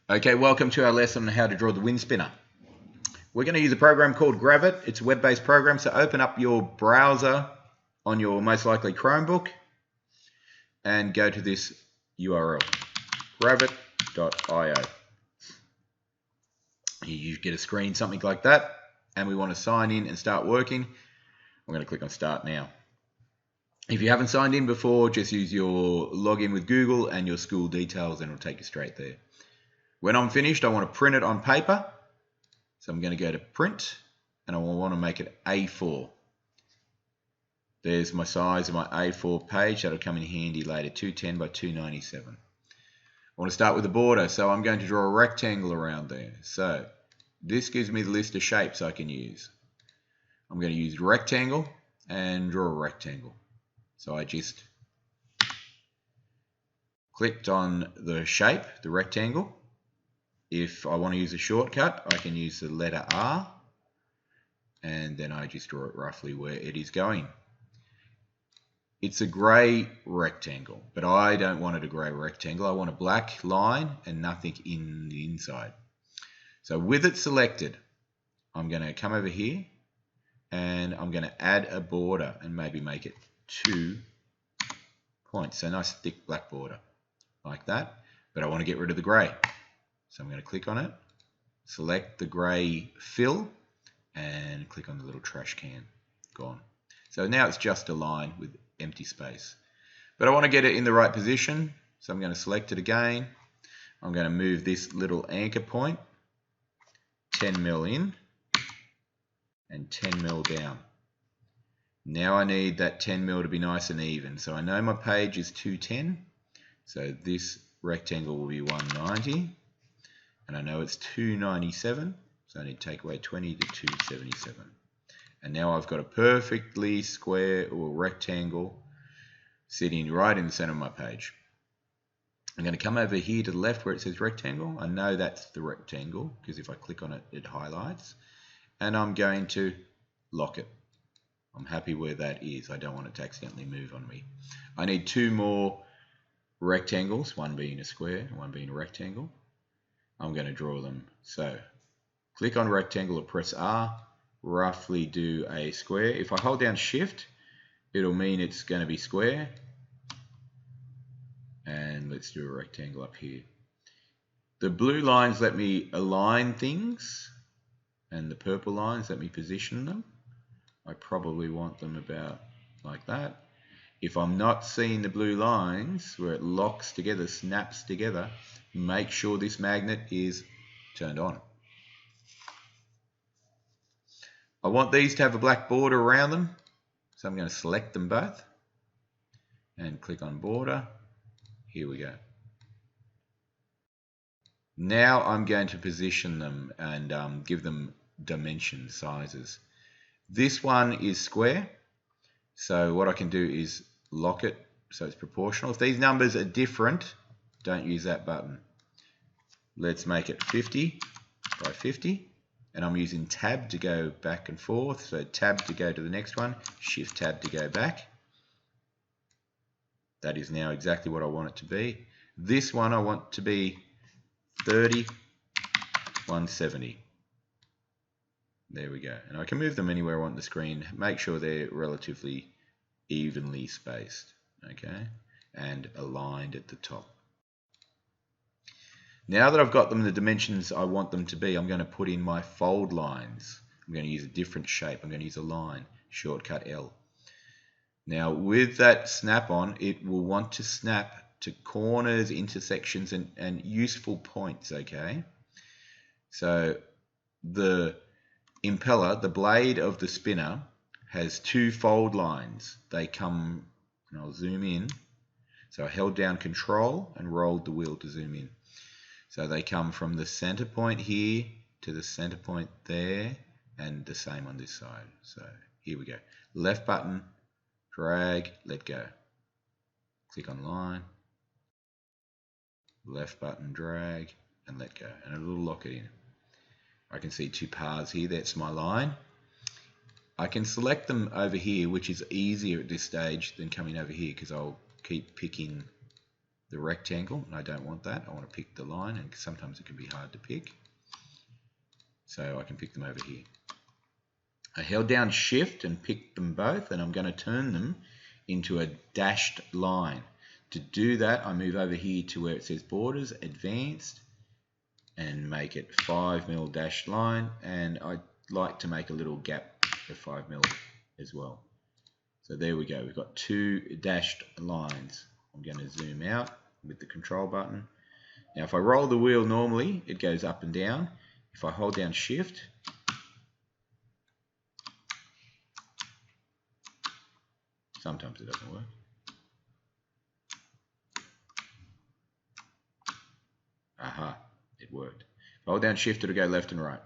Okay, welcome to our lesson on how to draw the wind spinner. We're going to use a program called Gravit. It's a web-based program, so open up your browser on your most likely Chromebook and go to this URL, gravit.io. You get a screen, something like that, and we want to sign in and start working. I'm going to click on Start Now. If you haven't signed in before, just use your login with Google and your school details and it'll take you straight there. When I'm finished, I want to print it on paper. So I'm going to go to print and I want to make it A4. There's my size of my A4 page. That'll come in handy later, 210 by 297. I want to start with the border, so I'm going to draw a rectangle around there. So this gives me the list of shapes I can use. I'm going to use rectangle and draw a rectangle. So I just clicked on the shape, the rectangle. If I want to use a shortcut, I can use the letter R, and then I just draw it roughly where it is going. It's a grey rectangle, but I don't want it a grey rectangle. I want a black line and nothing in the inside. So with it selected, I'm going to come over here and I'm going to add a border and maybe make it 2 points. So nice thick black border like that, but I want to get rid of the grey. So I'm going to click on it, select the grey fill, and click on the little trash can. Gone. So now it's just a line with empty space. But I want to get it in the right position, so I'm going to select it again. I'm going to move this little anchor point 10 mil in and 10 mil down. Now I need that 10 mil to be nice and even. So I know my page is 210, so this rectangle will be 190. And I know it's 297, so I need to take away 20 to 277. And now I've got a perfectly square or rectangle sitting right in the center of my page. I'm going to come over here to the left where it says rectangle. I know that's the rectangle because if I click on it, it highlights. And I'm going to lock it. I'm happy where that is. I don't want it to accidentally move on me. I need 2 more rectangles, one being a square and one being a rectangle. I'm going to draw them. So click on rectangle or press R, roughly do a square. If I hold down shift, it'll mean it's going to be square. And let's do a rectangle up here. The blue lines let me align things and the purple lines let me position them. I probably want them about like that. If I'm not seeing the blue lines where it locks together, snaps together, make sure this magnet is turned on. I want these to have a black border around them, so I'm going to select them both and click on border. Here we go. Now I'm going to position them and give them dimension sizes. This one is square, so what I can do is lock it so it's proportional. If these numbers are different, don't use that button. Let's make it 50 by 50, and I'm using tab to go back and forth. So tab to go to the next one, shift tab to go back. That is now exactly what I want it to be. This one I want to be 30, 170. There we go. And I can move them anywhere I want the screen. Make sure they're relatively evenly spaced, okay, and aligned at the top. Now that I've got them the dimensions I want them to be, I'm going to put in my fold lines. I'm going to use a different shape. I'm going to use a line, shortcut L. Now with that snap on, it will want to snap to corners, intersections, and useful points, okay? So the impeller, the blade of the spinner, has 2 fold lines. They come, and I'll zoom in. So I held down control and rolled the wheel to zoom in. So they come from the center point here to the center point there, and the same on this side. So here we go. Left button, drag, let go. Click on line. Left button, drag, and let go. And it'll lock it in. I can see 2 paths here. That's my line. I can select them over here, which is easier at this stage than coming over here because I'll keep picking the rectangle, and I don't want that. I want to pick the line, and sometimes it can be hard to pick. So I can pick them over here. I held down Shift and picked them both, and I'm going to turn them into a dashed line. To do that, I move over here to where it says Borders, Advanced, and make it 5mm dashed line, and I like to make a little gap of 5mm as well. So there we go, we've got 2 dashed lines. I'm going to zoom out with the control button. Now if I roll the wheel normally, it goes up and down. If I hold down Shift, sometimes it doesn't work. Aha, it worked. If I hold down Shift, it'll go left and right.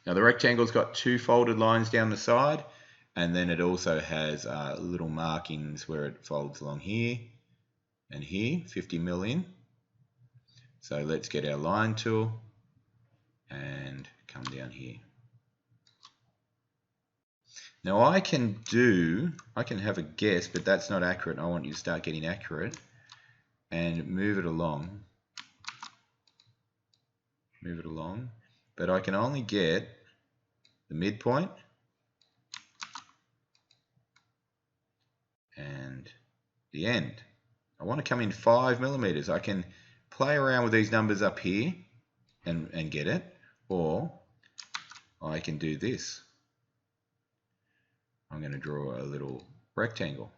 Now the rectangle's got 2 folded lines down the side, and then it also has little markings where it folds along here and here, 50mm in. So let's get our line tool and come down here. Now I can have a guess, but that's not accurate. I want you to start getting accurate and move it along. Move it along. But I can only get the midpoint and the end. I want to come in 5mm. I can play around with these numbers up here and get it, or I can do this. I'm going to draw a little rectangle,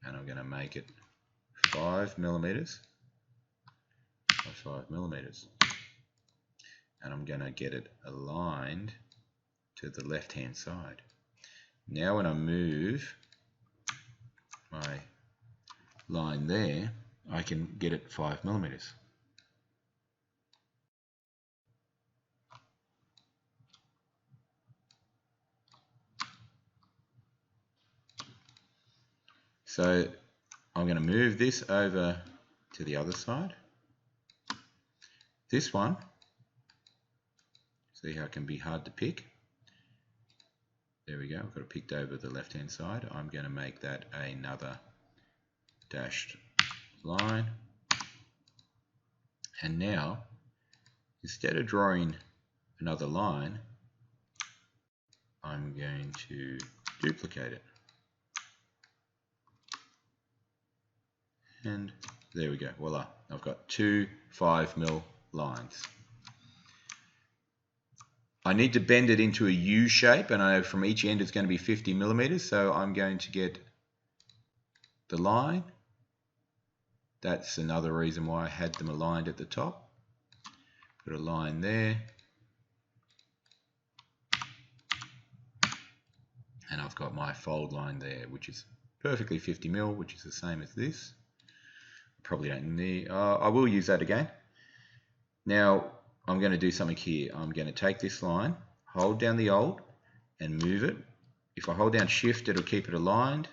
and I'm going to make it 5mm by 5mm, and I'm going to get it aligned to the left hand side. Now when I move my line there, I can get it 5mm. So I'm going to move this over to the other side. This one, see how it can be hard to pick? There we go, I've got it picked over the left hand side. I'm going to make that another dashed line. And now, instead of drawing another line, I'm going to duplicate it. And there we go, voila, I've got 2 5mm lines. I need to bend it into a U shape, and I know from each end it's going to be 50mm, so I'm going to get the line. That's another reason why I had them aligned at the top. Put a line there. And I've got my fold line there, which is perfectly 50mm, which is the same as this. Probably don't need, I will use that again. Now I'm going to do something here. I'm going to take this line, hold down the Alt and move it. If I hold down Shift, it'll keep it aligned.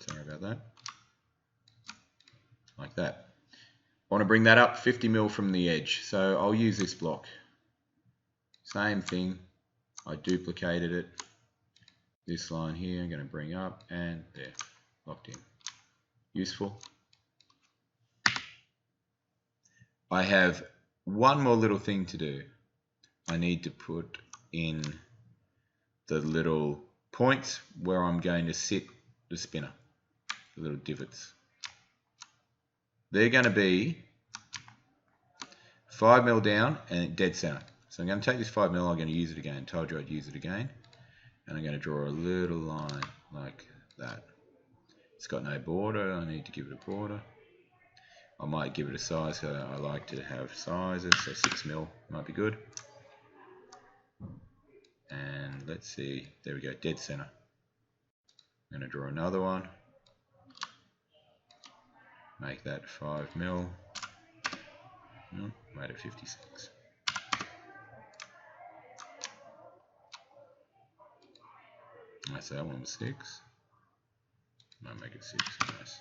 Sorry about that. Like that. I want to bring that up 50mm from the edge, so I'll use this block. Same thing, I duplicated it. This line here I'm going to bring up, and there, locked in. Useful. I have one more little thing to do. I need to put in the little points where I'm going to sit the spinner, the little divots. They're going to be 5mm down and dead center. So I'm going to take this 5mm, I'm going to use it again. Told you I'd use it again. And I'm going to draw a little line like that. It's got no border, I need to give it a border. I might give it a size, so I like to have sizes, so 6mm might be good. And let's see, there we go, dead center. I'm going to draw another one. Make that 5mm. Made it 56. So that one was 6. Might make it 6. Nice.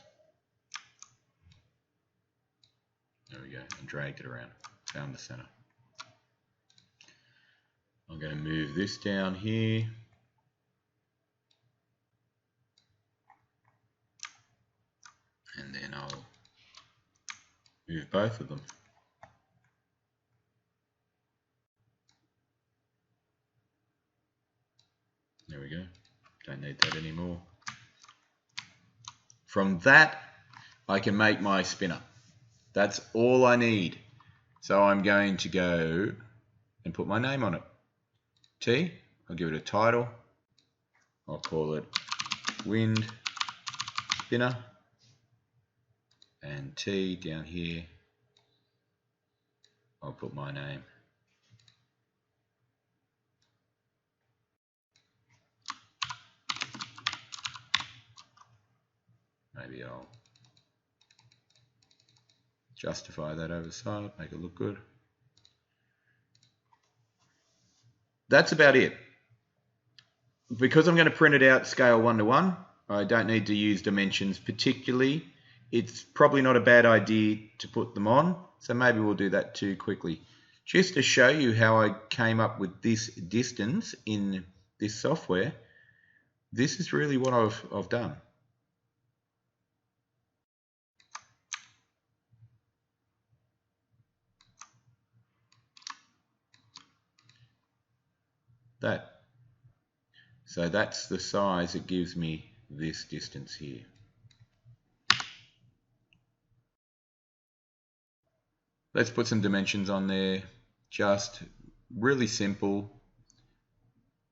There we go, and dragged it around. Found the center. I'm going to move this down here. And then I'll move both of them. There we go. Don't need that anymore. From that, I can make my spinner. That's all I need. So I'm going to go and put my name on it. T, I'll give it a title. I'll call it Wind Spinner. And T down here, I'll put my name. Maybe I'll justify that over the side, make it look good. That's about it. Because I'm going to print it out scale 1:1, I don't need to use dimensions particularly. It's probably not a bad idea to put them on, so maybe we'll do that too quickly. Just to show you how I came up with this distance in this software, this is really what I've done. That. So that's the size it gives me this distance here. Let's put some dimensions on there, just really simple.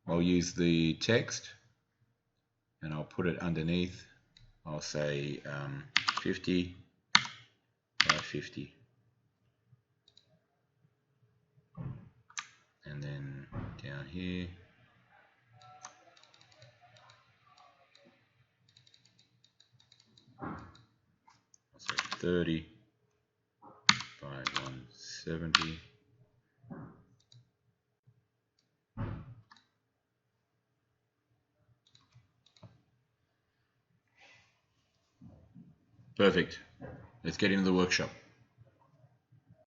I'll use the text and I'll put it underneath. I'll say 50 by 50. And then down here, I'll say 30 by 170. Perfect. Let's get into the workshop.